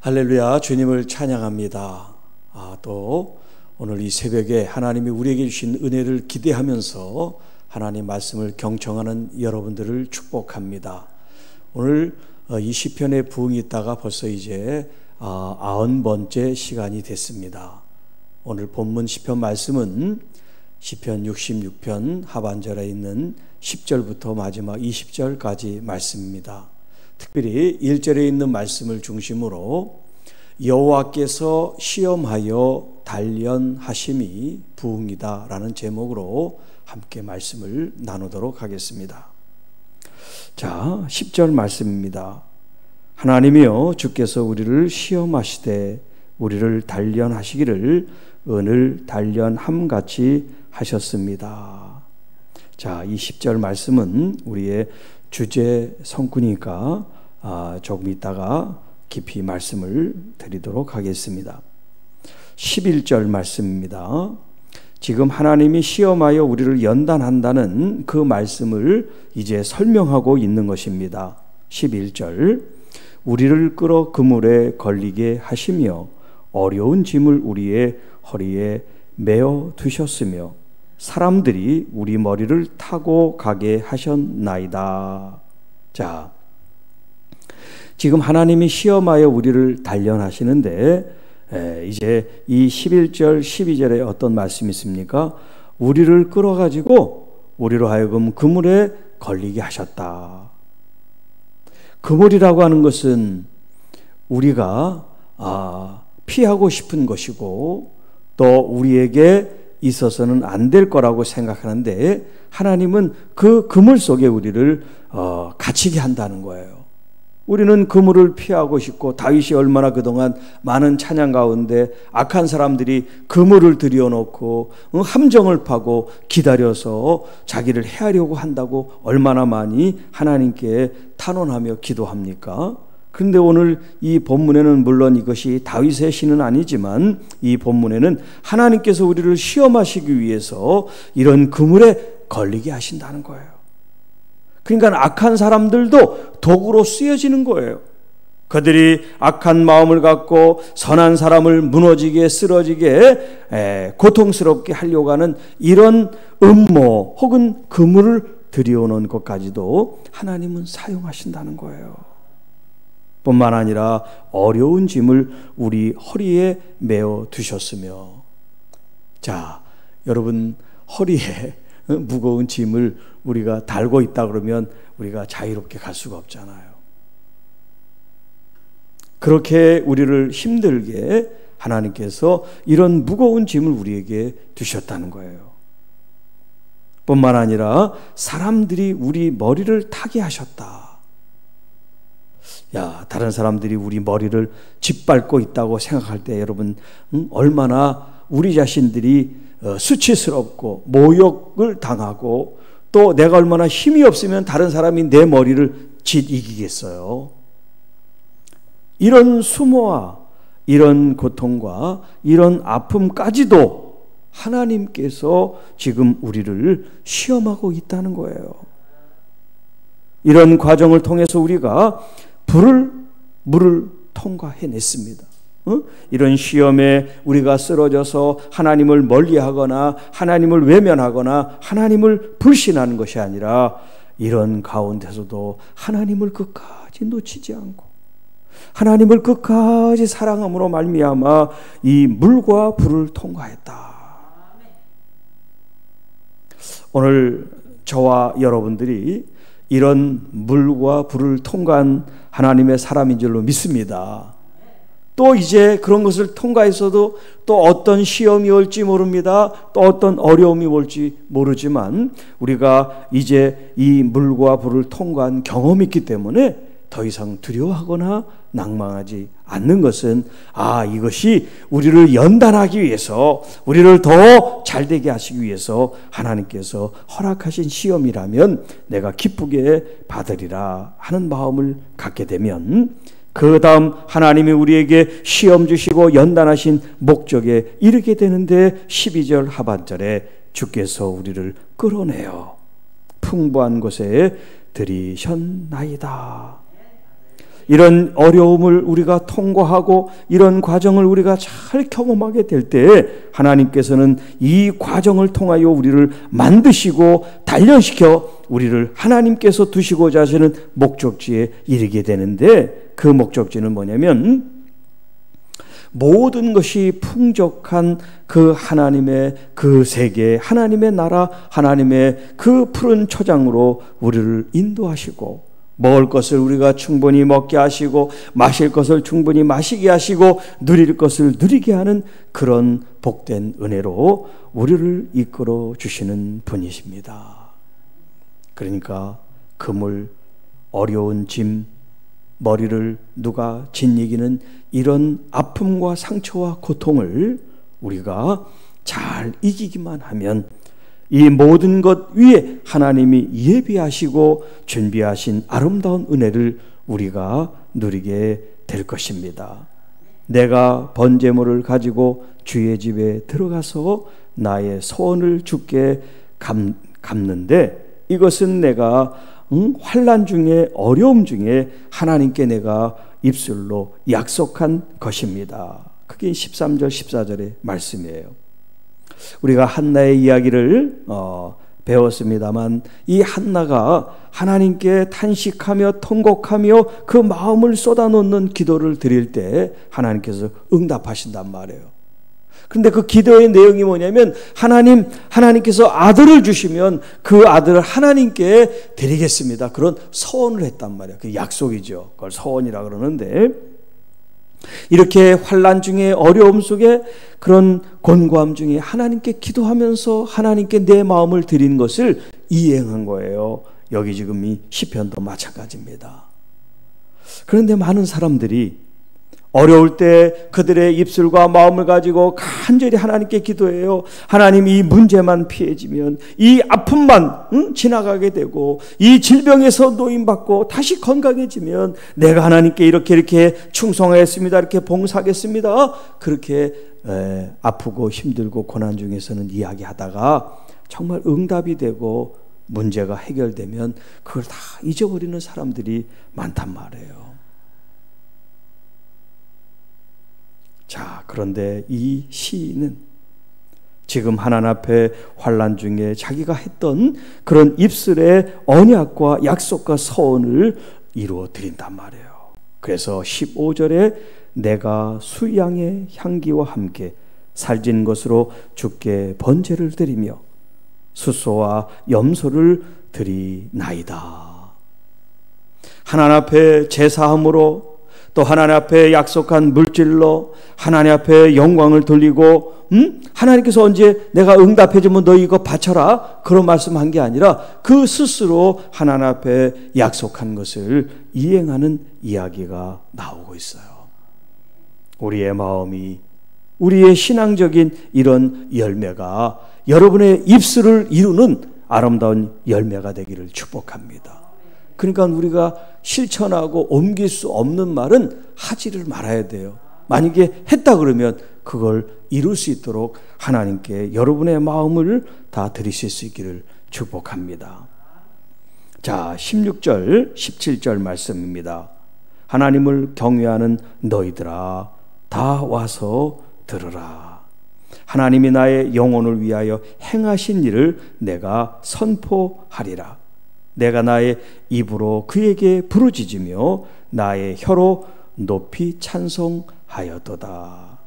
할렐루야, 주님을 찬양합니다. 또 오늘 이 새벽에 하나님이 우리에게 주신 은혜를 기대하면서 하나님 말씀을 경청하는 여러분들을 축복합니다. 오늘 이 시편의 부흥이 있다가 벌써 이제 90번째 시간이 됐습니다. 오늘 본문 시편 말씀은 시편 66편 하반절에 있는 10절부터 마지막 20절까지 말씀입니다. 특별히 1절에 있는 말씀을 중심으로 여호와께서 시험하여 단련하심이 부흥이다 라는 제목으로 함께 말씀을 나누도록 하겠습니다. 자, 10절 말씀입니다. 하나님이여 주께서 우리를 시험하시되 우리를 단련하시기를 은을 단련함같이 하셨습니다. 자, 이 10절 말씀은 우리의 주제 성구니까 조금 있다가 깊이 말씀을 드리도록 하겠습니다. 11절 말씀입니다. 지금 하나님이 시험하여 우리를 연단한다는 그 말씀을 이제 설명하고 있는 것입니다. 11절 우리를 끌어 그물에 걸리게 하시며 어려운 짐을 우리의 허리에 메어 두셨으며 사람들이 우리 머리를 타고 가게 하셨나이다. 자, 지금 하나님이 시험하여 우리를 단련하시는데 이제 이 11절 12절에 어떤 말씀이 있습니까? 우리를 끌어가지고 우리로 하여금 그물에 걸리게 하셨다. 그물이라고 하는 것은 우리가 피하고 싶은 것이고 또 우리에게 있어서는 안 될 거라고 생각하는데 하나님은 그 그물 속에 우리를 갇히게 한다는 거예요. 우리는 그물을 피하고 싶고 다윗이 얼마나 그동안 많은 찬양 가운데 악한 사람들이 그물을 들여놓고 함정을 파고 기다려서 자기를 해하려고 한다고 얼마나 많이 하나님께 탄원하며 기도합니까? 그런데 오늘 이 본문에는 물론 이것이 다윗의 시는 아니지만 이 본문에는 하나님께서 우리를 시험하시기 위해서 이런 그물에 걸리게 하신다는 거예요. 그러니까 악한 사람들도 도구로 쓰여지는 거예요. 그들이 악한 마음을 갖고 선한 사람을 무너지게 쓰러지게 고통스럽게 하려고 하는 이런 음모 혹은 그물을 들여오는 것까지도 하나님은 사용하신다는 거예요. 뿐만 아니라 어려운 짐을 우리 허리에 메어 두셨으며, 자, 여러분 허리에 무거운 짐을 우리가 달고 있다 그러면 우리가 자유롭게 갈 수가 없잖아요. 그렇게 우리를 힘들게 하나님께서 이런 무거운 짐을 우리에게 두셨다는 거예요. 뿐만 아니라 사람들이 우리 머리를 타게 하셨다. 야, 다른 사람들이 우리 머리를 짓밟고 있다고 생각할 때 여러분 얼마나 우리 자신들이 수치스럽고 모욕을 당하고 또 내가 얼마나 힘이 없으면 다른 사람이 내 머리를 이기겠어요. 이런 수모와 이런 고통과 이런 아픔까지도 하나님께서 지금 우리를 시험하고 있다는 거예요. 이런 과정을 통해서 우리가 물을 통과해냈습니다. 이런 시험에 우리가 쓰러져서 하나님을 멀리하거나 하나님을 외면하거나 하나님을 불신하는 것이 아니라 이런 가운데서도 하나님을 끝까지 놓치지 않고 하나님을 끝까지 사랑함으로 말미암아 이 물과 불을 통과했다. 오늘 저와 여러분들이 이런 물과 불을 통과한 하나님의 사람인 줄로 믿습니다. 또 이제 그런 것을 통과했어도 또 어떤 시험이 올지 모릅니다. 또 어떤 어려움이 올지 모르지만 우리가 이제 이 물과 불을 통과한 경험이 있기 때문에 더 이상 두려워하거나 낭망하지 않는 것은 이것이 우리를 연단하기 위해서 우리를 더 잘되게 하시기 위해서 하나님께서 허락하신 시험이라면 내가 기쁘게 받으리라 하는 마음을 갖게 되면 그 다음 하나님이 우리에게 시험 주시고 연단하신 목적에 이르게 되는데 12절 하반절에 주께서 우리를 끌어내어 풍부한 곳에 들이셨나이다. 이런 어려움을 우리가 통과하고 이런 과정을 우리가 잘 경험하게 될 때 하나님께서는 이 과정을 통하여 우리를 만드시고 단련시켜 우리를 하나님께서 두시고자 하시는 목적지에 이르게 되는데, 그 목적지는 뭐냐면 모든 것이 풍족한 그 하나님의 그 세계, 하나님의 나라, 하나님의 그 푸른 초장으로 우리를 인도하시고, 먹을 것을 우리가 충분히 먹게 하시고, 마실 것을 충분히 마시게 하시고, 누릴 것을 누리게 하는 그런 복된 은혜로 우리를 이끌어 주시는 분이십니다. 그러니까 그물, 어려운 짐, 머리를 누가 짓이기는 이런 아픔과 상처와 고통을 우리가 잘 이기기만 하면 이 모든 것 위에 하나님이 예비하시고 준비하신 아름다운 은혜를 우리가 누리게 될 것입니다. 내가 번제물을 가지고 주의 집에 들어가서 나의 소원을 주께 갚는데, 이것은 내가 환난 중에, 어려움 중에 하나님께 내가 입술로 약속한 것입니다. 그게 13절 14절의 말씀이에요. 우리가 한나의 이야기를 배웠습니다만, 이 한나가 하나님께 탄식하며 통곡하며 그 마음을 쏟아놓는 기도를 드릴 때 하나님께서 응답하신단 말이에요. 그런데 그 기도의 내용이 뭐냐면, 하나님께서 아들을 주시면 그 아들을 하나님께 드리겠습니다, 그런 서원을 했단 말이에요. 그 약속이죠. 그걸 서원이라 그러는데, 이렇게 환난 중에, 어려움 속에, 그런 곤고함 중에 하나님께 기도하면서 하나님께 내 마음을 드린 것을 이행한 거예요. 여기 지금 이 시편도 마찬가지입니다. 그런데 많은 사람들이 어려울 때 그들의 입술과 마음을 가지고 간절히 하나님께 기도해요. 하나님, 이 문제만 피해지면, 이 아픔만 지나가게 되고, 이 질병에서 노임받고 다시 건강해지면 내가 하나님께 이렇게 충성하겠습니다, 이렇게 봉사하겠습니다, 그렇게 아프고 힘들고 고난 중에서는 이야기하다가 정말 응답이 되고 문제가 해결되면 그걸 다 잊어버리는 사람들이 많단 말이에요. 자, 그런데 이 시인은 지금 하나님 앞에 환난 중에 자기가 했던 그런 입술의 언약과 약속과 서원을 이루어 드린단 말이에요. 그래서 15절에 내가 수양의 향기와 함께 살진 것으로 주께 번제를 드리며 수소와 염소를 드리나이다. 하나님 앞에 제사함으로, 또 하나님 앞에 약속한 물질로 하나님 앞에 영광을 돌리고, 하나님께서 언제 내가 응답해주면 너 이거 바쳐라, 그런 말씀한 게 아니라 그 스스로 하나님 앞에 약속한 것을 이행하는 이야기가 나오고 있어요. 우리의 마음이, 우리의 신앙적인 이런 열매가 여러분의 입술을 이루는 아름다운 열매가 되기를 축복합니다. 그러니까 우리가 실천하고 옮길 수 없는 말은 하지를 말아야 돼요. 만약에 했다 그러면 그걸 이룰 수 있도록 하나님께 여러분의 마음을 다 드리실 수 있기를 축복합니다. 자, 16절 17절 말씀입니다. 하나님을 경외하는 너희들아, 다 와서 들으라. 하나님이 나의 영혼을 위하여 행하신 일을 내가 선포하리라. 내가 나의 입으로 그에게 부르짖으며 나의 혀로 높이 찬송하였도다.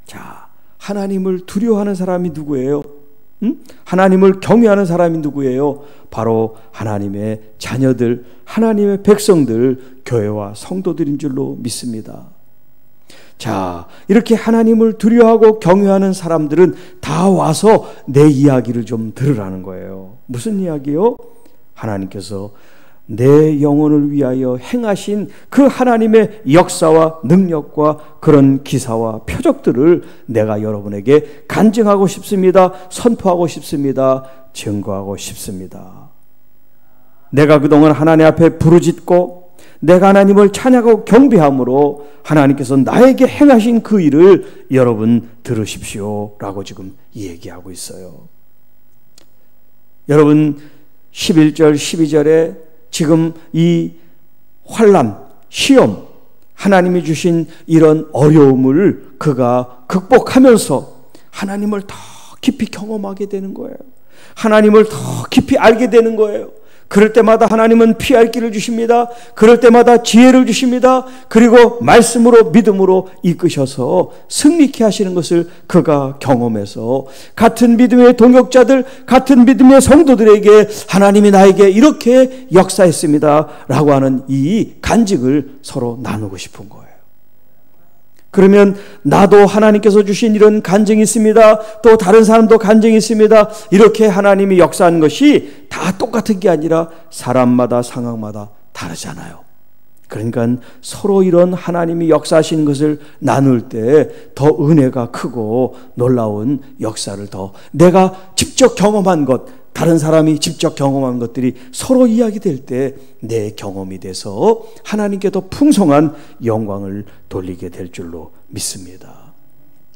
자, 하나님을 두려워하는 사람이 누구예요? 하나님을 경외하는 사람이 누구예요? 바로 하나님의 자녀들, 하나님의 백성들, 교회와 성도들인 줄로 믿습니다. 자, 이렇게 하나님을 두려워하고 경외하는 사람들은 다 와서 내 이야기를 좀 들으라는 거예요. 무슨 이야기요? 하나님께서 내 영혼을 위하여 행하신 그 하나님의 역사와 능력과 그런 기사와 표적들을 내가 여러분에게 간증하고 싶습니다. 선포하고 싶습니다. 증거하고 싶습니다. 내가 그동안 하나님 앞에 부르짖고 내가 하나님을 찬양하고 경배함으로 하나님께서 나에게 행하신 그 일을 여러분 들으십시오 라고 지금 얘기하고 있어요. 여러분 11절 12절에 지금 이 환난, 시험, 하나님이 주신 이런 어려움을 그가 극복하면서 하나님을 더 깊이 경험하게 되는 거예요. 하나님을 더 깊이 알게 되는 거예요. 그럴 때마다 하나님은 피할 길을 주십니다. 그럴 때마다 지혜를 주십니다. 그리고 말씀으로 믿음으로 이끄셔서 승리케 하시는 것을 그가 경험해서 같은 믿음의 동역자들, 같은 믿음의 성도들에게 하나님이 나에게 이렇게 역사했습니다 라고 하는 이 간증을 서로 나누고 싶은 거예요. 그러면 나도 하나님께서 주신 이런 간증이 있습니다. 또 다른 사람도 간증이 있습니다. 이렇게 하나님이 역사한 것이 다 똑같은 게 아니라 사람마다 상황마다 다르잖아요. 그러니까 서로 이런 하나님이 역사하시는 것을 나눌 때 더 은혜가 크고 놀라운 역사를 더 내가 직접 경험한 것, 다른 사람이 직접 경험한 것들이 서로 이야기될 때 내 경험이 돼서 하나님께 더 풍성한 영광을 돌리게 될 줄로 믿습니다.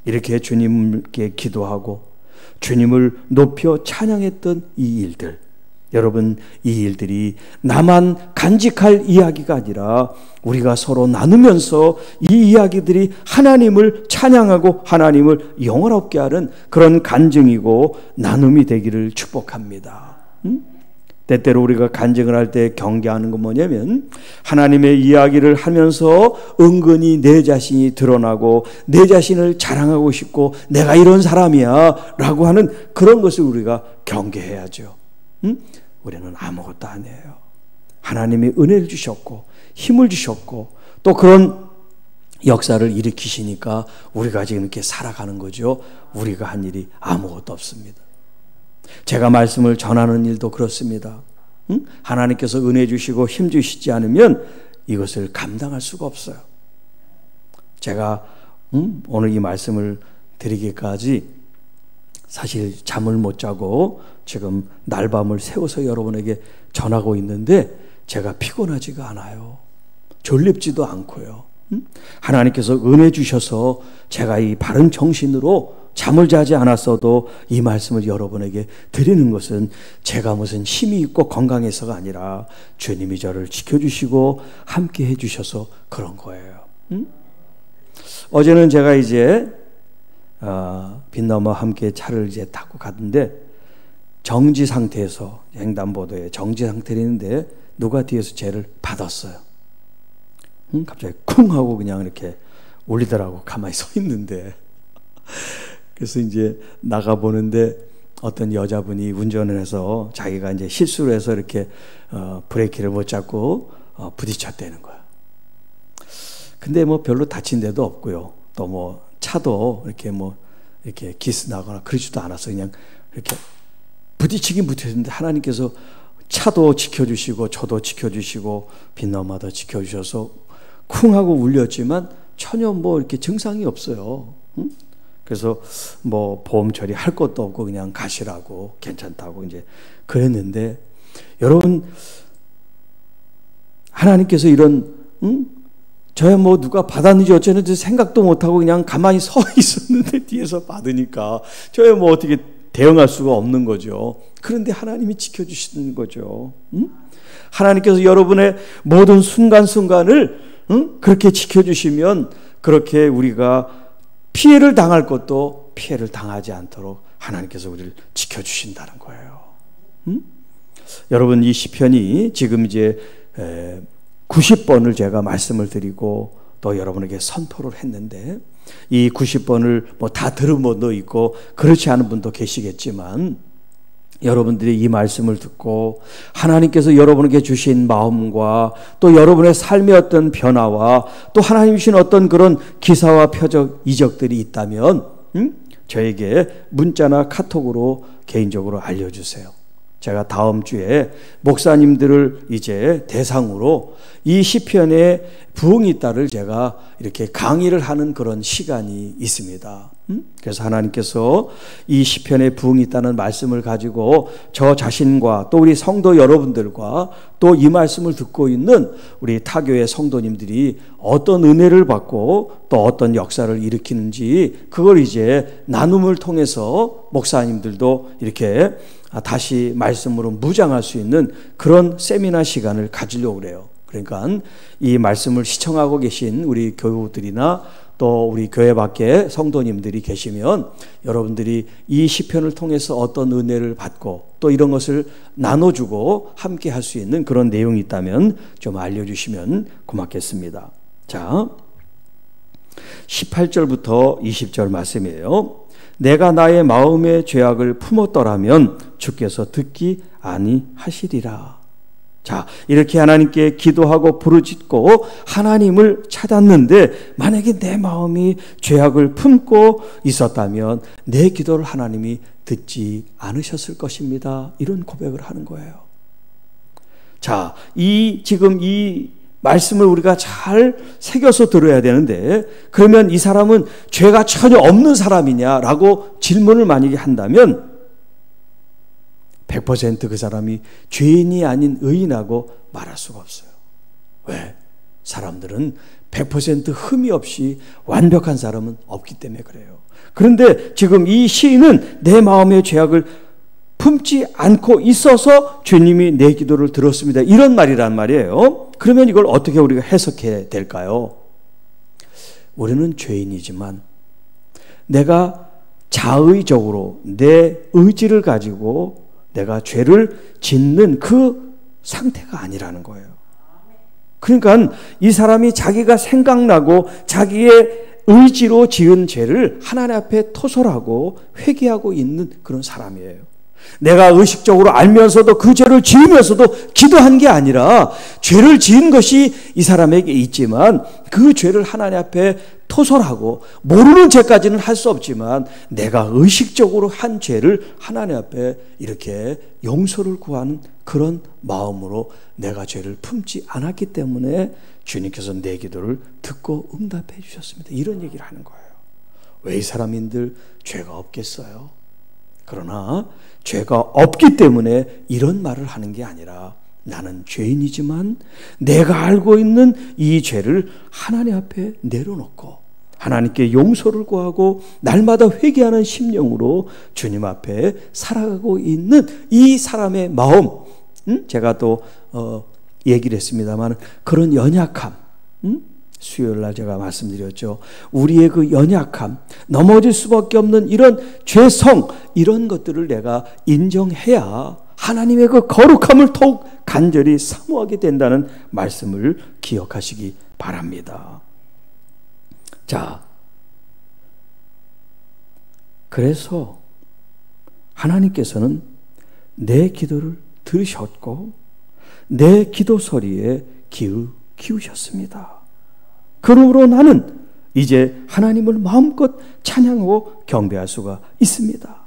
이렇게 주님께 기도하고 주님을 높여 찬양했던 이 일들, 여러분, 이 일들이 나만 간직할 이야기가 아니라 우리가 서로 나누면서 이 이야기들이 하나님을 찬양하고 하나님을 영화롭게 하는 그런 간증이고 나눔이 되기를 축복합니다. 때때로 우리가 간증을 할 때 경계하는 건 뭐냐면 하나님의 이야기를 하면서 은근히 내 자신이 드러나고 내 자신을 자랑하고 싶고 내가 이런 사람이야 라고 하는 그런 것을 우리가 경계해야죠. 우리는 아무것도 아니에요. 하나님이 은혜를 주셨고 힘을 주셨고 또 그런 역사를 일으키시니까 우리가 지금 이렇게 살아가는 거죠. 우리가 한 일이 아무것도 없습니다. 제가 말씀을 전하는 일도 그렇습니다. 하나님께서 은혜 주시고 힘 주시지 않으면 이것을 감당할 수가 없어요. 제가 오늘 이 말씀을 드리기까지 사실 잠을 못 자고 지금 날밤을 새워서 여러분에게 전하고 있는데 제가 피곤하지가 않아요. 졸립지도 않고요. 하나님께서 은혜 주셔서 제가 이 바른 정신으로 잠을 자지 않았어도 이 말씀을 여러분에게 드리는 것은 제가 무슨 힘이 있고 건강해서가 아니라 주님이 저를 지켜주시고 함께 해주셔서 그런 거예요. 어제는 제가 이제 빛나무와 함께 차를 이제 타고 갔는데 정지 상태에서 횡단보도에 정지 상태를 있는데 누가 뒤에서 쟤를 받았어요. 갑자기 쿵 하고 그냥 이렇게 울리더라고. 가만히 서 있는데. 그래서 이제 나가보는데 어떤 여자분이 운전을 해서 자기가 이제 실수를 해서 이렇게 브레이크를 못 잡고 부딪혔다는 거야. 근데 뭐 별로 다친 데도 없고요. 또 뭐 차도 이렇게 기스 나거나 그러지도 않았어. 그냥 이렇게 부딪히긴 부딪혔는데 하나님께서 차도 지켜주시고 저도 지켜주시고 빛나무도 지켜주셔서 쿵 하고 울렸지만 전혀 뭐 이렇게 증상이 없어요. 그래서 뭐 보험 처리할 것도 없고 그냥 가시라고 괜찮다고 이제 그랬는데 여러분 하나님께서 이런 저야 뭐 누가 받았는지 어쩌는지 생각도 못하고 그냥 가만히 서 있었는데 뒤에서 받으니까 저야 뭐 어떻게 대응할 수가 없는 거죠. 그런데 하나님이 지켜주시는 거죠. 하나님께서 여러분의 모든 순간순간을 그렇게 지켜주시면 그렇게 우리가 피해를 당할 것도 피해를 당하지 않도록 하나님께서 우리를 지켜주신다는 거예요. 여러분 이 시편이 지금 이제 90번을 제가 말씀을 드리고 또 여러분에게 선포를 했는데 이 90번을 뭐 다 들은 분도 있고 그렇지 않은 분도 계시겠지만 여러분들이 이 말씀을 듣고 하나님께서 여러분에게 주신 마음과 또 여러분의 삶의 어떤 변화와 또 하나님 주신 어떤 그런 기사와 표적, 이적들이 있다면 저에게 문자나 카톡으로 개인적으로 알려주세요. 제가 다음 주에 목사님들을 이제 대상으로 이 시편의 부흥이 있다를 제가 이렇게 강의를 하는 그런 시간이 있습니다. 그래서 하나님께서 이 시편의 부흥이 있다는 말씀을 가지고 저 자신과 또 우리 성도 여러분들과 또 이 말씀을 듣고 있는 우리 타교의 성도님들이 어떤 은혜를 받고 또 어떤 역사를 일으키는지 그걸 이제 나눔을 통해서 목사님들도 이렇게 다시 말씀으로 무장할 수 있는 그런 세미나 시간을 가지려고 그래요. 그러니까 이 말씀을 시청하고 계신 우리 교우들이나 또 우리 교회 밖에 성도님들이 계시면 여러분들이 이 시편을 통해서 어떤 은혜를 받고 또 이런 것을 나눠주고 함께 할 수 있는 그런 내용이 있다면 좀 알려주시면 고맙겠습니다. 자, 18절부터 20절 말씀이에요. 내가 나의 마음의 죄악을 품었더라면 주께서 듣기 아니하시리라. 자, 이렇게 하나님께 기도하고 부르짖고 하나님을 찾았는데 만약에 내 마음이 죄악을 품고 있었다면 내 기도를 하나님이 듣지 않으셨을 것입니다. 이런 고백을 하는 거예요. 자, 지금 이 말씀을 우리가 잘 새겨서 들어야 되는데, 그러면 이 사람은 죄가 전혀 없는 사람이냐라고 질문을 만약에 한다면 100% 그 사람이 죄인이 아닌 의인하고 말할 수가 없어요. 왜? 사람들은 100% 흠이 없이 완벽한 사람은 없기 때문에 그래요. 그런데 지금 이 시인은 내 마음의 죄악을 품지 않고 있어서 주님이 내 기도를 들었습니다. 이런 말이란 말이에요. 그러면 이걸 어떻게 우리가 해석해야 될까요? 우리는 죄인이지만 내가 자의적으로 내 의지를 가지고 내가 죄를 짓는 그 상태가 아니라는 거예요. 그러니까 이 사람이 자기가 생각나고 자기의 의지로 지은 죄를 하나님 앞에 토설하고 회개하고 있는 그런 사람이에요. 내가 의식적으로 알면서도 그 죄를 지으면서도 기도한 게 아니라 죄를 지은 것이 이 사람에게 있지만 그 죄를 하나님 앞에 토설하고 모르는 죄까지는 할 수 없지만 내가 의식적으로 한 죄를 하나님 앞에 이렇게 용서를 구하는 그런 마음으로 내가 죄를 품지 않았기 때문에 주님께서 내 기도를 듣고 응답해 주셨습니다. 이런 얘기를 하는 거예요. 왜 이 사람인들 죄가 없겠어요? 그러나 죄가 없기 때문에 이런 말을 하는 게 아니라 나는 죄인이지만 내가 알고 있는 이 죄를 하나님 앞에 내려놓고 하나님께 용서를 구하고 날마다 회개하는 심령으로 주님 앞에 살아가고 있는 이 사람의 마음, 제가 또 얘기를 했습니다만 그런 연약함, 수요일날 제가 말씀드렸죠. 우리의 그 연약함, 넘어질 수밖에 없는 이런 죄성, 이런 것들을 내가 인정해야 하나님의 그 거룩함을 더욱 간절히 사모하게 된다는 말씀을 기억하시기 바랍니다. 자, 그래서 하나님께서는 내 기도를 들으셨고 내 기도 소리에 기우셨습니다. 그러므로 나는 이제 하나님을 마음껏 찬양하고 경배할 수가 있습니다.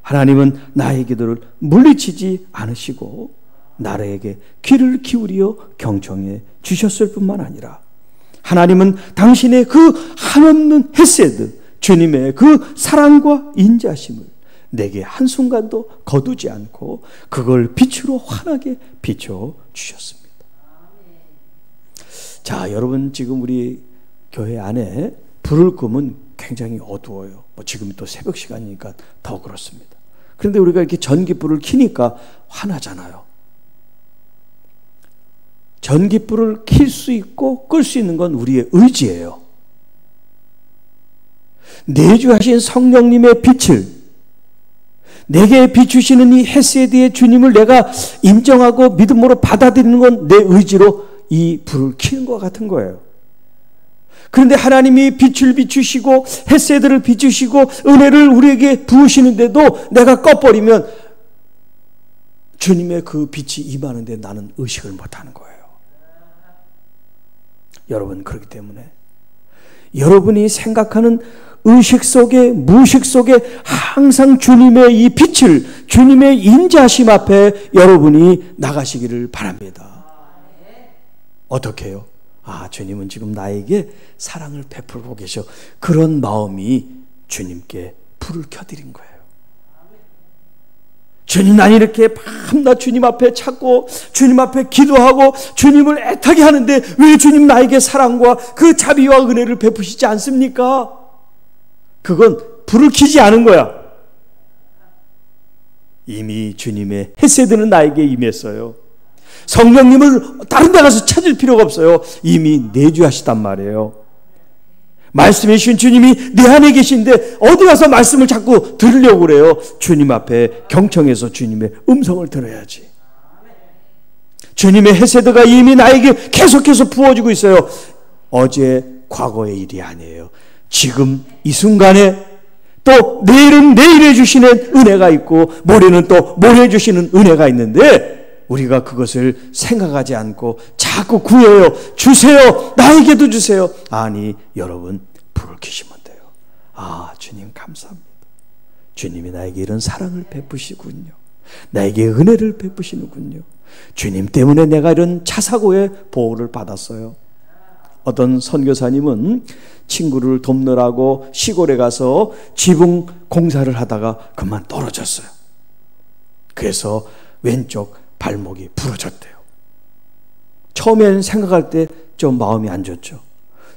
하나님은 나의 기도를 물리치지 않으시고 나에게 귀를 기울여 경청해 주셨을 뿐만 아니라 하나님은 당신의 그 한없는 헤세드, 주님의 그 사랑과 인자심을 내게 한순간도 거두지 않고 그걸 빛으로 환하게 비춰주셨습니다. 자, 여러분 지금 우리 교회 안에 불을 끄면 굉장히 어두워요. 지금 또 새벽 시간이니까 더 그렇습니다. 그런데 우리가 이렇게 전기불을 켜니까 환하잖아요. 전기불을 켤 수 있고 끌 수 있는 건 우리의 의지예요. 내주하신 성령님의 빛을 내게 비추시는 이 헤세드의 주님을 내가 인정하고 믿음으로 받아들이는 건 내 의지로 이 불을 켜는 것 같은 거예요. 그런데 하나님이 빛을 비추시고 헤세드를 비추시고 은혜를 우리에게 부으시는데도 내가 꺼버리면 주님의 그 빛이 임하는데 나는 의식을 못하는 거예요. 여러분, 그렇기 때문에 여러분이 생각하는 의식 속에 무의식 속에 항상 주님의 이 빛을, 주님의 인자심 앞에 여러분이 나가시기를 바랍니다. 어떻게 해요? 아, 주님은 지금 나에게 사랑을 베풀고 계셔. 그런 마음이 주님께 불을 켜드린 거예요. 주님, 난 이렇게 밤낮 주님 앞에 찾고 주님 앞에 기도하고 주님을 애타게 하는데 왜 주님 나에게 사랑과 그 자비와 은혜를 베푸시지 않습니까? 그건 불을 켜지 않은 거야. 이미 주님의 헤세드는 나에게 임했어요. 성령님을 다른 데 가서 찾을 필요가 없어요. 이미 내주하시단 말이에요. 말씀해 주신 주님이 내 안에 계신데 어디 가서 말씀을 자꾸 들으려고 그래요. 주님 앞에 경청해서 주님의 음성을 들어야지. 주님의 헤세드가 이미 나에게 계속해서 부어지고 있어요. 어제 과거의 일이 아니에요. 지금 이 순간에 또 내일은 내일에 주시는 은혜가 있고 모레는 또 모레 주시는 은혜가 있는데 우리가 그것을 생각하지 않고 자꾸 구해요. 주세요. 나에게도 주세요. 아니 여러분 불을 켜시면 돼요. 아 주님 감사합니다. 주님이 나에게 이런 사랑을 베푸시군요. 나에게 은혜를 베푸시는군요. 주님 때문에 내가 이런 차사고의 보호를 받았어요. 어떤 선교사님은 친구를 돕느라고 시골에 가서 지붕 공사를 하다가 그만 떨어졌어요. 그래서 왼쪽 발목이 부러졌대요. 처음엔 생각할 때 좀 마음이 안 좋죠.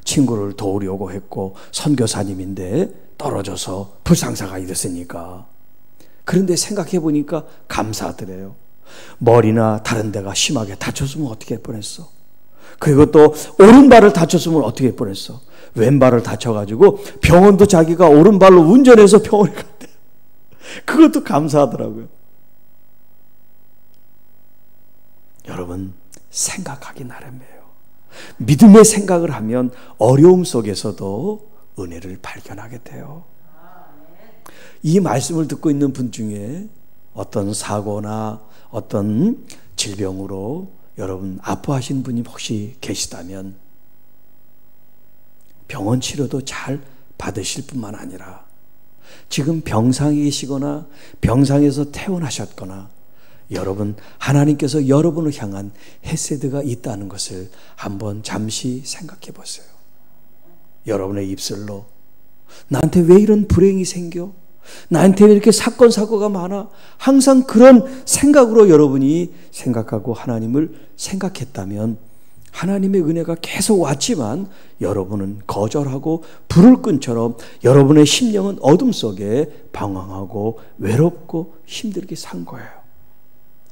친구를 도우려고 했고 선교사님인데 떨어져서 불상사가 일었으니까. 그런데 생각해 보니까 감사하더래요. 머리나 다른 데가 심하게 다쳤으면 어떻게 할 뻔했어. 그리고 또 오른발을 다쳤으면 어떻게 할 뻔했어. 왼발을 다쳐가지고 병원도 자기가 오른발로 운전해서 병원에 갔대. 그것도 감사하더라고요. 여러분 생각하기 나름이에요. 믿음의 생각을 하면 어려움 속에서도 은혜를 발견하게 돼요. 이 말씀을 듣고 있는 분 중에 어떤 사고나 어떤 질병으로 여러분 아파하신 분이 혹시 계시다면 병원 치료도 잘 받으실 뿐만 아니라 지금 병상에 계시거나 병상에서 퇴원하셨거나 여러분 하나님께서 여러분을 향한 헤세드가 있다는 것을 한번 잠시 생각해 보세요. 여러분의 입술로 나한테 왜 이런 불행이 생겨? 나한테 왜 이렇게 사건 사고가 많아? 항상 그런 생각으로 여러분이 생각하고 하나님을 생각했다면 하나님의 은혜가 계속 왔지만 여러분은 거절하고 불을 끈처럼 여러분의 심령은 어둠 속에 방황하고 외롭고 힘들게 산 거예요.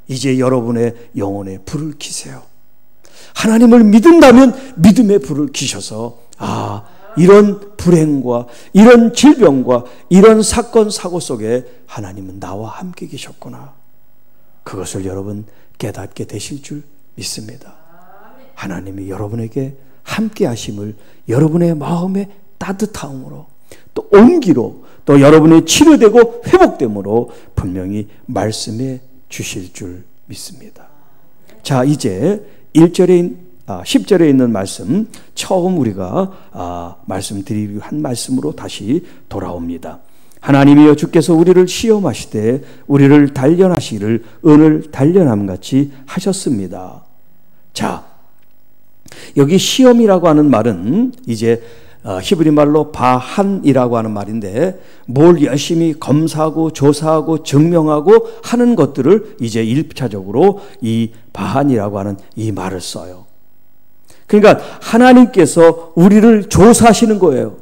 이제 여러분의 영혼에 불을 켜세요. 하나님을 믿는다면 믿음의 불을 켜셔서 이런 불행과 이런 질병과 이런 사건 사고 속에 하나님은 나와 함께 계셨구나. 그것을 여러분 깨닫게 되실 줄 믿습니다. 하나님이 여러분에게 함께 하심을 여러분의 마음의 따뜻함으로 또 온기로 또 여러분의 치료되고 회복됨으로 분명히 말씀해 주실 줄 믿습니다. 자, 이제 10절에 있는 말씀 처음 우리가 말씀드리기로 한 말씀으로 다시 돌아옵니다. 하나님이여 주께서 우리를 시험하시되 우리를 단련하시기를 은을 단련함같이 하셨습니다. 자, 여기 시험이라고 하는 말은 이제 히브리 말로 바한이라고 하는 말인데 뭘 열심히 검사하고 조사하고 증명하고 하는 것들을 이제 1차적으로 이 바한이라고 하는 이 말을 써요. 그러니까 하나님께서 우리를 조사하시는 거예요.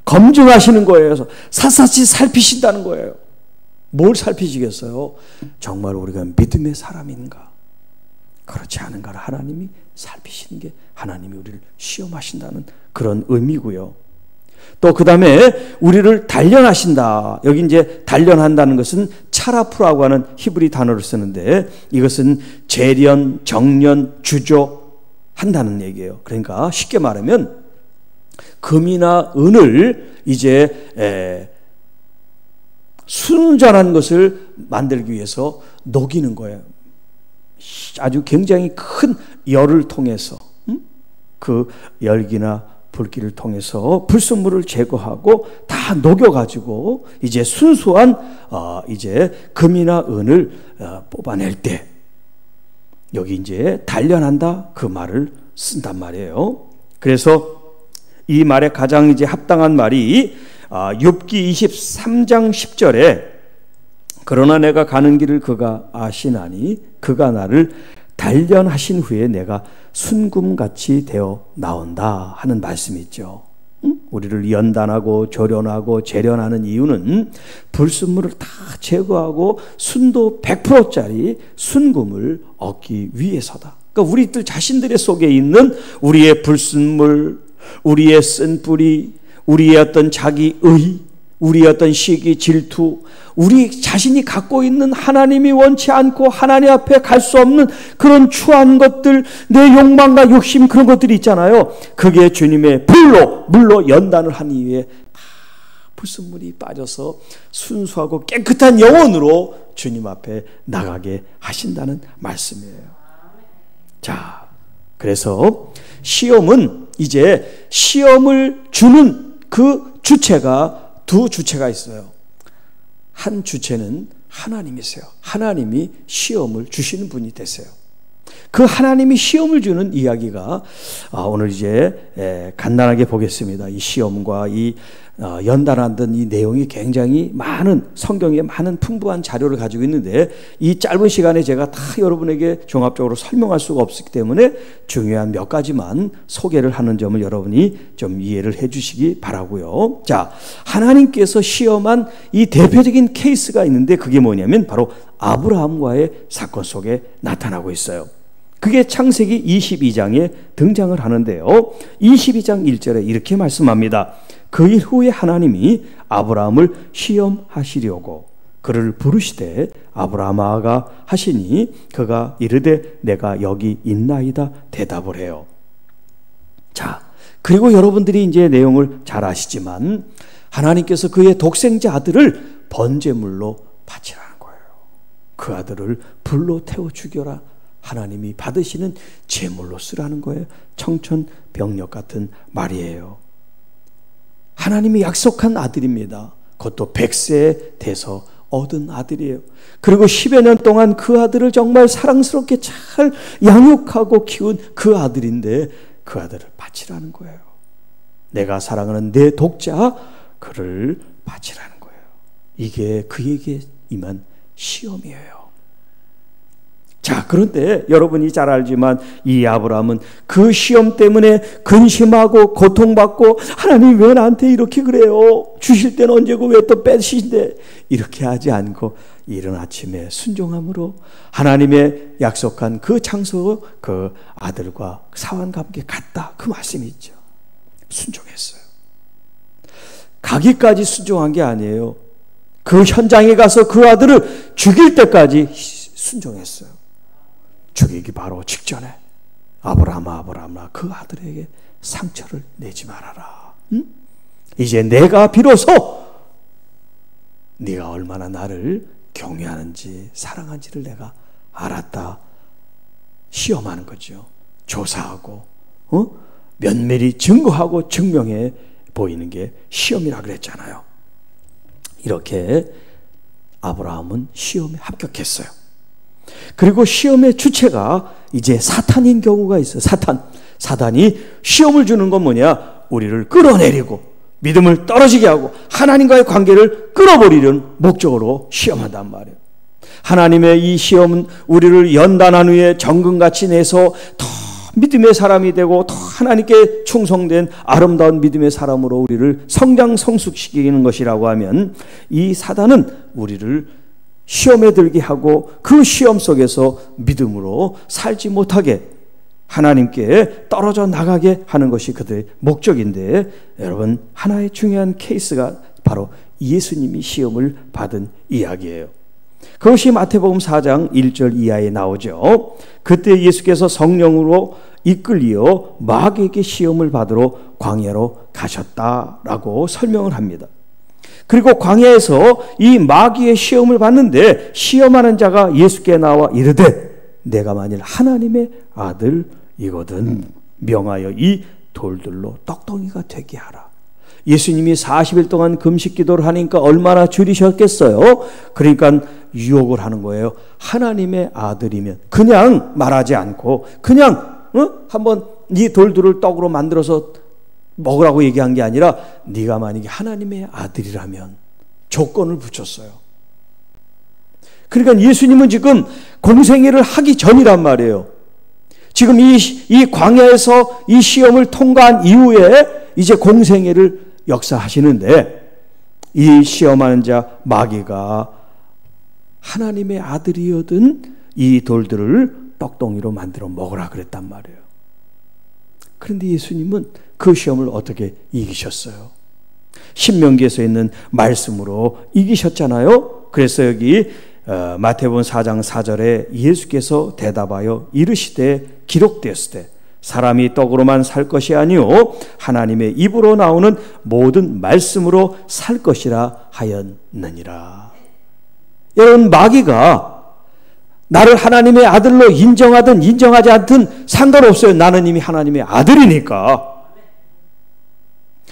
검증하시는 거예요. 샅샅이 살피신다는 거예요. 뭘 살피시겠어요? 정말 우리가 믿음의 사람인가? 그렇지 않은가를 하나님이 살피시는 게 하나님이 우리를 시험하신다는 그런 의미고요. 또 그 다음에 우리를 단련하신다. 여기 이제 단련한다는 것은 차라프라고 하는 히브리 단어를 쓰는데 이것은 재련, 정련, 주조한다는 얘기예요. 그러니까 쉽게 말하면 금이나 은을 이제 순전한 것을 만들기 위해서 녹이는 거예요. 아주 굉장히 큰 열을 통해서 그 열기나 불길을 통해서 불순물을 제거하고 다 녹여가지고 이제 순수한 이제 금이나 은을 뽑아낼 때 여기 이제 단련한다 그 말을 쓴단 말이에요. 그래서 이 말에 가장 이제 합당한 말이 욥기 23장 10절에 그러나 내가 가는 길을 그가 아시나니 그가 나를 단련하신 후에 내가 순금같이 되어 나온다 하는 말씀이 있죠. 우리를 연단하고 조련하고 재련하는 이유는 불순물을 다 제거하고 순도 100%짜리 순금을 얻기 위해서다. 그러니까 우리들 자신들의 속에 있는 우리의 불순물, 우리의 쓴 뿌리, 우리의 어떤 자기의, 우리의 어떤 시기, 질투, 우리 자신이 갖고 있는 하나님이 원치 않고 하나님 앞에 갈 수 없는 그런 추한 것들, 내 욕망과 욕심, 그런 것들이 있잖아요. 그게 주님의 물로 연단을 한 이후에 다 불순물이 빠져서 순수하고 깨끗한 영혼으로 주님 앞에 나가게 하신다는 말씀이에요. 자, 그래서 시험은 이제 시험을 주는 그 주체가 두 주체가 있어요. 한 주체는 하나님이세요. 하나님이 시험을 주시는 분이 되세요. 그 하나님이 시험을 주는 이야기가 오늘 이제 간단하게 보겠습니다. 이 시험과 이 연단하던 이 내용이 굉장히 많은, 성경에 많은 풍부한 자료를 가지고 있는데 이 짧은 시간에 제가 다 여러분에게 종합적으로 설명할 수가 없기 때문에 중요한 몇 가지만 소개를 하는 점을 여러분이 좀 이해를 해 주시기 바라고요. 자, 하나님께서 시험한 이 대표적인 케이스가 있는데 그게 뭐냐면 바로 아브라함과의 사건 속에 나타나고 있어요. 그게 창세기 22장에 등장을 하는데요. 22장 1절에 이렇게 말씀합니다. 그 일 후에 하나님이 아브라함을 시험하시려고 그를 부르시되 아브라함아 하시니 그가 이르되 내가 여기 있나이다 대답을 해요. 자, 그리고 여러분들이 이제 내용을 잘 아시지만 하나님께서 그의 독생자 아들을 번제물로 바치라는 거예요. 그 아들을 불로 태워 죽여라. 하나님이 받으시는 제물로 쓰라는 거예요. 청천벽력 같은 말이에요. 하나님이 약속한 아들입니다. 그것도 100세에 돼서 얻은 아들이에요. 그리고 10여 년 동안 그 아들을 정말 사랑스럽게 잘 양육하고 키운 그 아들인데 그 아들을 바치라는 거예요. 내가 사랑하는 내 독자 그를 바치라는 거예요. 이게 그에게 임한 시험이에요. 자, 그런데 여러분이 잘 알지만 이 아브라함은 그 시험 때문에 근심하고 고통받고 하나님 왜 나한테 이렇게 그래요? 주실 때는 언제고 왜 또 빼시는데? 이렇게 하지 않고 이른 아침에 순종함으로 하나님의 약속한 그 장소 그 아들과 사환과 함께 갔다. 그 말씀이 있죠. 순종했어요. 가기까지 순종한 게 아니에요. 그 현장에 가서 그 아들을 죽일 때까지 순종했어요. 죽이기 바로 직전에 아브라함아 그 아들에게 상처를 내지 말아라. 응? 이제 내가 비로소 네가 얼마나 나를 경외하는지 사랑하는지를 내가 알았다. 시험하는 거죠. 조사하고 면밀히 증거하고 증명해 보이는 게 시험이라 그랬잖아요. 이렇게 아브라함은 시험에 합격했어요. 그리고 시험의 주체가 이제 사탄인 경우가 있어요. 사탄이 시험을 주는 건 뭐냐? 우리를 끌어내리고 믿음을 떨어지게 하고 하나님과의 관계를 끌어버리려는 목적으로 시험한단 말이에요. 하나님의 이 시험은 우리를 연단한 후에 정금같이 내서 더 믿음의 사람이 되고 더 하나님께 충성된 아름다운 믿음의 사람으로 우리를 성장 성숙시키는 것이라고 하면 이 사단은 우리를 시험에 들게 하고 그 시험 속에서 믿음으로 살지 못하게 하나님께 떨어져 나가게 하는 것이 그들의 목적인데 여러분 하나의 중요한 케이스가 바로 예수님이 시험을 받은 이야기예요. 그것이 마태복음 4장 1절 이하에 나오죠. 그때 예수께서 성령으로 이끌리어 마귀에게 시험을 받으러 광야로 가셨다라고 설명을 합니다. 그리고 광야에서 이 마귀의 시험을 받는데 시험하는 자가 예수께 나와 이르되 내가 만일 하나님의 아들이거든 명하여 이 돌들로 떡덩이가 되게 하라. 예수님이 40일 동안 금식 기도를 하니까 얼마나 줄이셨겠어요. 그러니까 유혹을 하는 거예요. 하나님의 아들이면 그냥 말하지 않고 그냥 한번 이 돌들을 떡으로 만들어서 먹으라고 얘기한 게 아니라 네가 만약에 하나님의 아들이라면 조건을 붙였어요. 그러니까 예수님은 지금 공생애를 하기 전이란 말이에요. 지금 이 광야에서 이 시험을 통과한 이후에 이제 공생애를 역사하시는데 이 시험하는 자 마귀가 하나님의 아들이거든 이 돌들을 떡덩이로 만들어 먹으라 그랬단 말이에요. 그런데 예수님은 그 시험을 어떻게 이기셨어요? 신명기에서 있는 말씀으로 이기셨잖아요. 그래서 여기 마태복음 4장 4절에 예수께서 대답하여 이르시되 기록되었을 때 사람이 떡으로만 살 것이 아니요 하나님의 입으로 나오는 모든 말씀으로 살 것이라 하였느니라. 여러분, 마귀가 나를 하나님의 아들로 인정하든 인정하지 않든 상관없어요. 나는 이미 하나님의 아들이니까.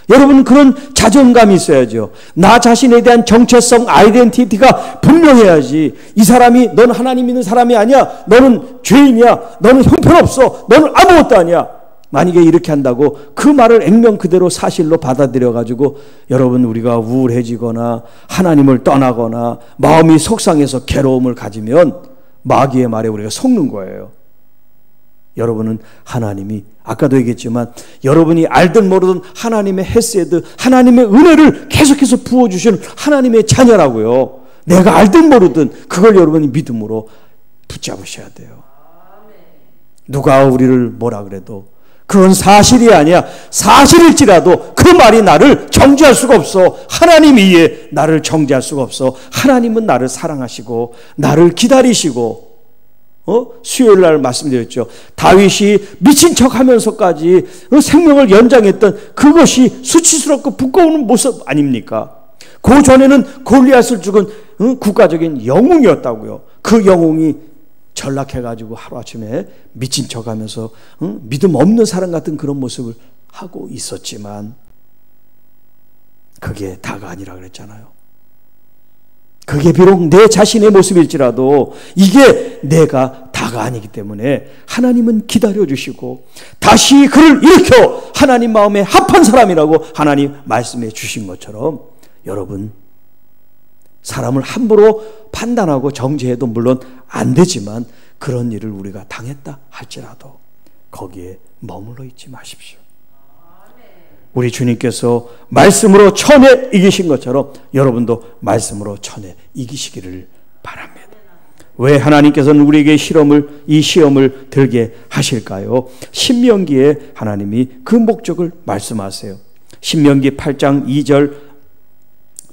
여러분, 그런 자존감이 있어야죠. 나 자신에 대한 정체성, 아이덴티티가 분명해야지. 이 사람이 넌 하나님 믿는 사람이 아니야. 너는 죄인이야. 너는 형편없어. 너는 아무것도 아니야. 만약에 이렇게 한다고 그 말을 액면 그대로 사실로 받아들여 가지고 여러분, 우리가 우울해지거나 하나님을 떠나거나 마음이 속상해서 괴로움을 가지면 마귀의 말에 우리가 속는 거예요. 여러분은 하나님이 아까도 얘기했지만 여러분이 알든 모르든 하나님의 헤세드, 하나님의 은혜를 계속해서 부어주시는 하나님의 자녀라고요. 내가 알든 모르든 그걸 여러분이 믿음으로 붙잡으셔야 돼요. 누가 우리를 뭐라 그래도 그건 사실이 아니야. 사실일지라도 그 말이 나를 정죄할 수가 없어. 하나님 이에 나를 정죄할 수가 없어. 하나님은 나를 사랑하시고 나를 기다리시고 수요일 날 말씀드렸죠. 다윗이 미친 척하면서까지 생명을 연장했던 그것이 수치스럽고 부끄러운 모습 아닙니까? 그 전에는 골리앗을 죽은 국가적인 영웅이었다고요. 그 영웅이 전락해가지고 하루아침에 미친 척하면서 믿음 없는 사람 같은 그런 모습을 하고 있었지만 그게 다가 아니라 그랬잖아요. 그게 비록 내 자신의 모습일지라도 이게 내가 다가 아니기 때문에 하나님은 기다려주시고 다시 그를 일으켜 하나님 마음에 합한 사람이라고 하나님 말씀해 주신 것처럼 여러분, 사람을 함부로 판단하고 정죄해도 물론 안 되지만 그런 일을 우리가 당했다 할지라도 거기에 머물러 있지 마십시오. 우리 주님께서 말씀으로 천에 이기신 것처럼 여러분도 말씀으로 천에 이기시기를 바랍니다. 왜 하나님께서는 우리에게 이 시험을 들게 하실까요? 신명기에 하나님이 그 목적을 말씀하세요. 신명기 8장 2절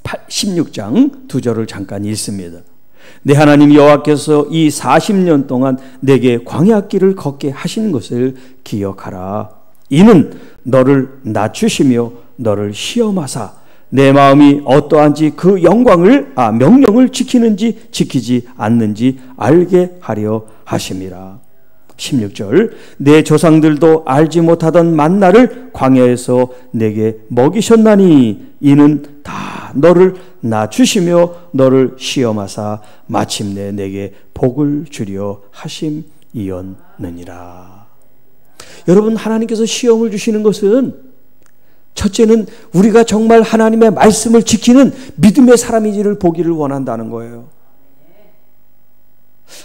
16장 2절을 잠깐 읽습니다. 내 하나님 여호와께서 이 40년 동안 내게 광야길을 걷게 하신 것을 기억하라. 이는 너를 낮추시며 너를 시험하사 내 마음이 어떠한지 그 명령을 지키는지 지키지 않는지 알게 하려 하심이라. 16절 내 조상들도 알지 못하던 만나를 광야에서 내게 먹이셨나니 이는 다 너를 낮추시며 너를 시험하사 마침내 내게 복을 주려 하심이었느니라. 여러분, 하나님께서 시험을 주시는 것은 첫째는 우리가 정말 하나님의 말씀을 지키는 믿음의 사람인지를 보기를 원한다는 거예요.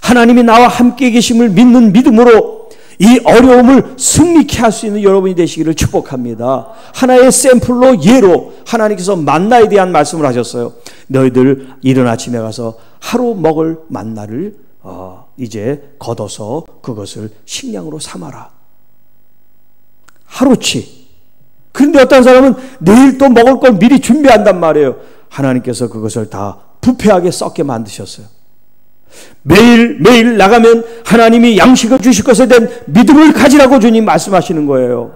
하나님이 나와 함께 계심을 믿는 믿음으로 이 어려움을 승리케 할 수 있는 여러분이 되시기를 축복합니다. 하나의 샘플로 예로 하나님께서 만나에 대한 말씀을 하셨어요. 너희들 이른 아침에 가서 하루 먹을 만나를 이제 걷어서 그것을 식량으로 삼아라. 하루치. 그런데 어떤 사람은 내일 또 먹을 걸 미리 준비한단 말이에요. 하나님께서 그것을 다 부패하게 썩게 만드셨어요. 매일 나가면 하나님이 양식을 주실 것에 대한 믿음을 가지라고 주님 말씀하시는 거예요.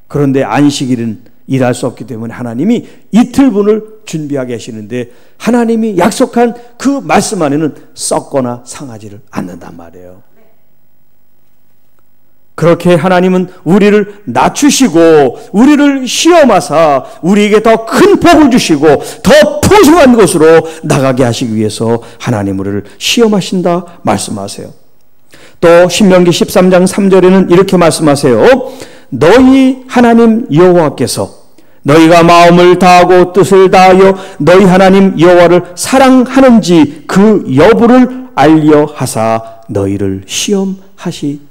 그런데 안식일은 일할 수 없기 때문에 하나님이 이틀분을 준비하게 하시는데 하나님이 약속한 그 말씀 안에는 썩거나 상하지를 않는단 말이에요. 그렇게 하나님은 우리를 낮추시고 우리를 시험하사 우리에게 더 큰 복을 주시고 더 풍성한 것으로 나가게 하시기 위해서 하나님 우리를 시험하신다 말씀하세요. 또 신명기 13장 3절에는 이렇게 말씀하세요. 너희 하나님 여호와께서 너희가 마음을 다하고 뜻을 다하여 너희 하나님 여호와를 사랑하는지 그 여부를 알려 하사 너희를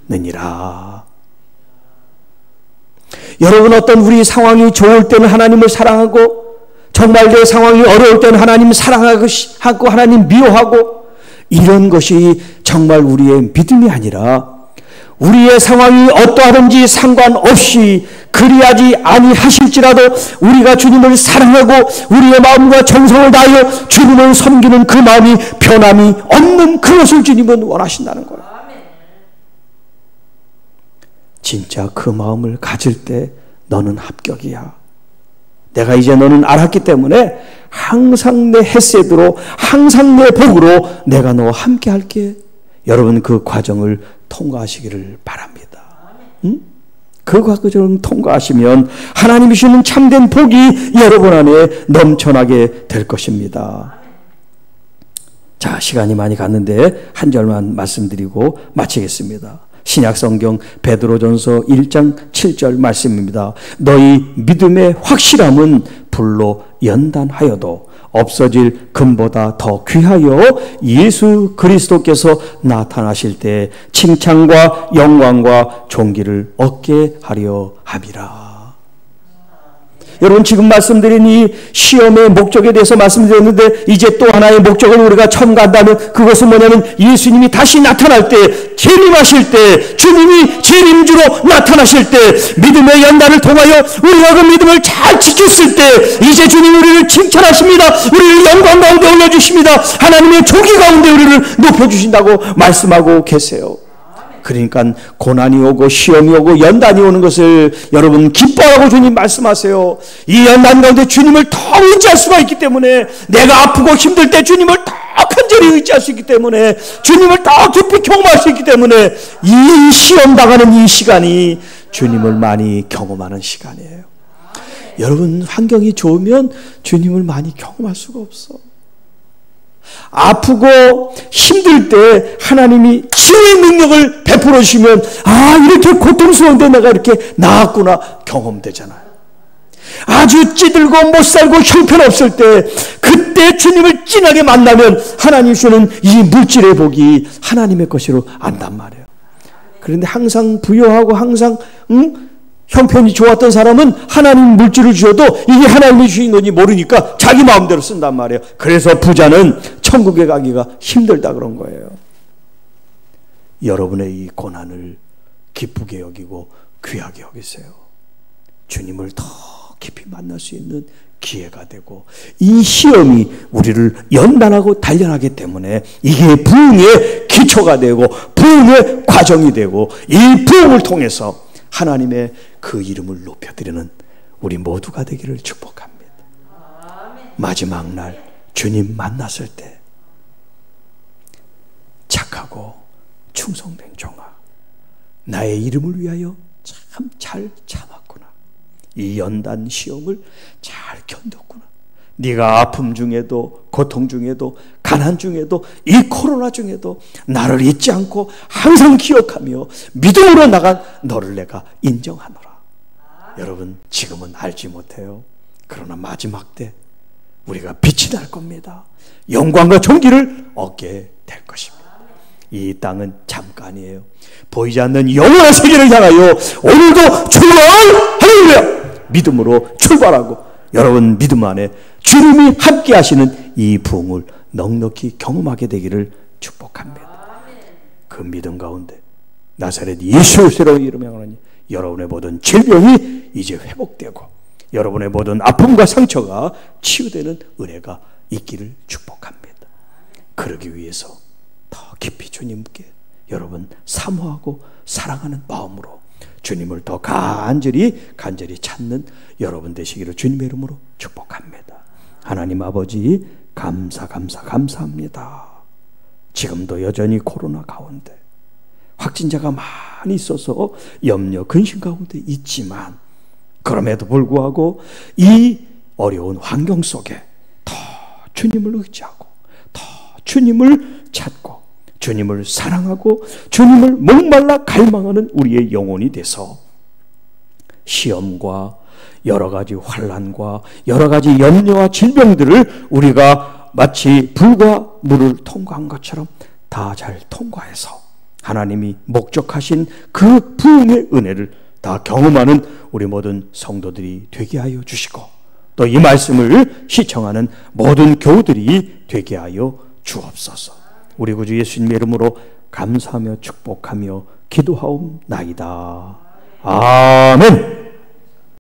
시험하시느니라. 여러분, 어떤 우리 상황이 좋을 때는 하나님을 사랑하고 정말 내 상황이 어려울 때는 하나님 사랑하고 하나님 미워하고 이런 것이 정말 우리의 믿음이 아니라 우리의 상황이 어떠하든지 상관없이 그리하지 아니하실지라도 우리가 주님을 사랑하고 우리의 마음과 정성을 다하여 주님을 섬기는 그 마음이 변함이 없는 그것을 주님은 원하신다는 거예요. 진짜 그 마음을 가질 때 너는 합격이야. 내가 이제 너는 알았기 때문에 항상 내 헤세드로, 항상 내 복으로 내가 너와 함께 할게. 여러분, 그 과정을 통과하시기를 바랍니다. 응? 그 과정을 통과하시면 하나님이 주시는 참된 복이 여러분 안에 넘쳐나게 될 것입니다. 자, 시간이 많이 갔는데 한 절만 말씀드리고 마치겠습니다. 신약성경 베드로전서 1장 7절 말씀입니다. 너희 믿음의 확실함은 불로 연단하여도 없어질 금보다 더 귀하여 예수 그리스도께서 나타나실 때 칭찬과 영광과 존귀를 얻게 하려 함이라. 여러분, 지금 말씀드린 이 시험의 목적에 대해서 말씀드렸는데 이제 또 하나의 목적을 우리가 첨가한다면 그것은 뭐냐면 예수님이 다시 나타날 때, 재림하실 때, 주님이 재림주로 나타나실 때 믿음의 연단을 통하여 우리가 그 믿음을 잘 지켰을 때 이제 주님 우리를 칭찬하십니다. 우리를 영광 가운데 올려주십니다. 하나님의 존귀 가운데 우리를 높여주신다고 말씀하고 계세요. 그러니까 고난이 오고 시험이 오고 연단이 오는 것을 여러분 기뻐하라고 주님 말씀하세요. 이 연단 가운데 주님을 더 의지할 수가 있기 때문에, 내가 아프고 힘들 때 주님을 더 간절히 의지할 수 있기 때문에, 주님을 더 깊이 경험할 수 있기 때문에 이 시험 당하는 이 시간이 주님을 많이 경험하는 시간이에요. 여러분, 환경이 좋으면 주님을 많이 경험할 수가 없어. 아프고 힘들 때 하나님이 치유의 능력을 베풀어 주시면, 아, 이렇게 고통스러운데 내가 이렇게 나았구나 경험되잖아요. 아주 찌들고 못 살고 형편없을 때, 그때 주님을 진하게 만나면 하나님 주시는 이 물질의 복이 하나님의 것으로 안단 말이에요. 그런데 항상 부여하고 항상 형편이 좋았던 사람은 하나님 물질을 주셔도 이게 하나님이 주신 건지 모르니까 자기 마음대로 쓴단 말이에요. 그래서 부자는 천국에 가기가 힘들다 그런 거예요. 여러분의 이 고난을 기쁘게 여기고 귀하게 여기세요. 주님을 더 깊이 만날 수 있는 기회가 되고, 이 시험이 우리를 연단하고 단련하기 때문에 이게 부흥의 기초가 되고 부흥의 과정이 되고, 이 부흥을 통해서 하나님의 그 이름을 높여드리는 우리 모두가 되기를 축복합니다. 마지막 날 주님 만났을 때 착하고 충성된 종아, 나의 이름을 위하여 참 잘 참았구나. 이 연단 시험을 잘 견뎠구나. 네가 아픔 중에도, 고통 중에도, 가난 중에도, 이 코로나 중에도 나를 잊지 않고 항상 기억하며 믿음으로 나간 너를 내가 인정하노라. 여러분, 지금은 알지 못해요. 그러나 마지막 때 우리가 빛이 날 겁니다. 영광과 존귀를 얻게 될 것입니다. 이 땅은 잠깐이에요. 보이지 않는 영원한 세계를 향하여 오늘도 출발! 할렐루야! 믿음으로 출발하고, 여러분 믿음 안에 주님이 함께 하시는 이 부흥을 넉넉히 경험하게 되기를 축복합니다. 그 믿음 가운데 나사렛 예수 새로운 이름의 하나님, 여러분의 모든 질병이 이제 회복되고 여러분의 모든 아픔과 상처가 치유되는 은혜가 있기를 축복합니다. 그러기 위해서 더 깊이 주님께 여러분 사모하고 사랑하는 마음으로 주님을 더 간절히 찾는 여러분 되시기를 주님의 이름으로 축복합니다. 하나님 아버지, 감사합니다. 지금도 여전히 코로나 가운데 확진자가 많이 있어서 염려, 근심 가운데 있지만, 그럼에도 불구하고 이 어려운 환경 속에 더 주님을 의지하고 더 주님을 찾고 주님을 사랑하고 주님을 목말라 갈망하는 우리의 영혼이 돼서 시험과 여러 가지 환난과 여러 가지 염려와 질병들을 우리가 마치 불과 물을 통과한 것처럼 다 잘 통과해서 하나님이 목적하신 그 부흥의 은혜를 다 경험하는 우리 모든 성도들이 되게 하여 주시고, 또 이 말씀을 시청하는 모든 교우들이 되게 하여 주옵소서. 우리 구주 예수님의 이름으로 감사하며 축복하며 기도하옵나이다. 아멘.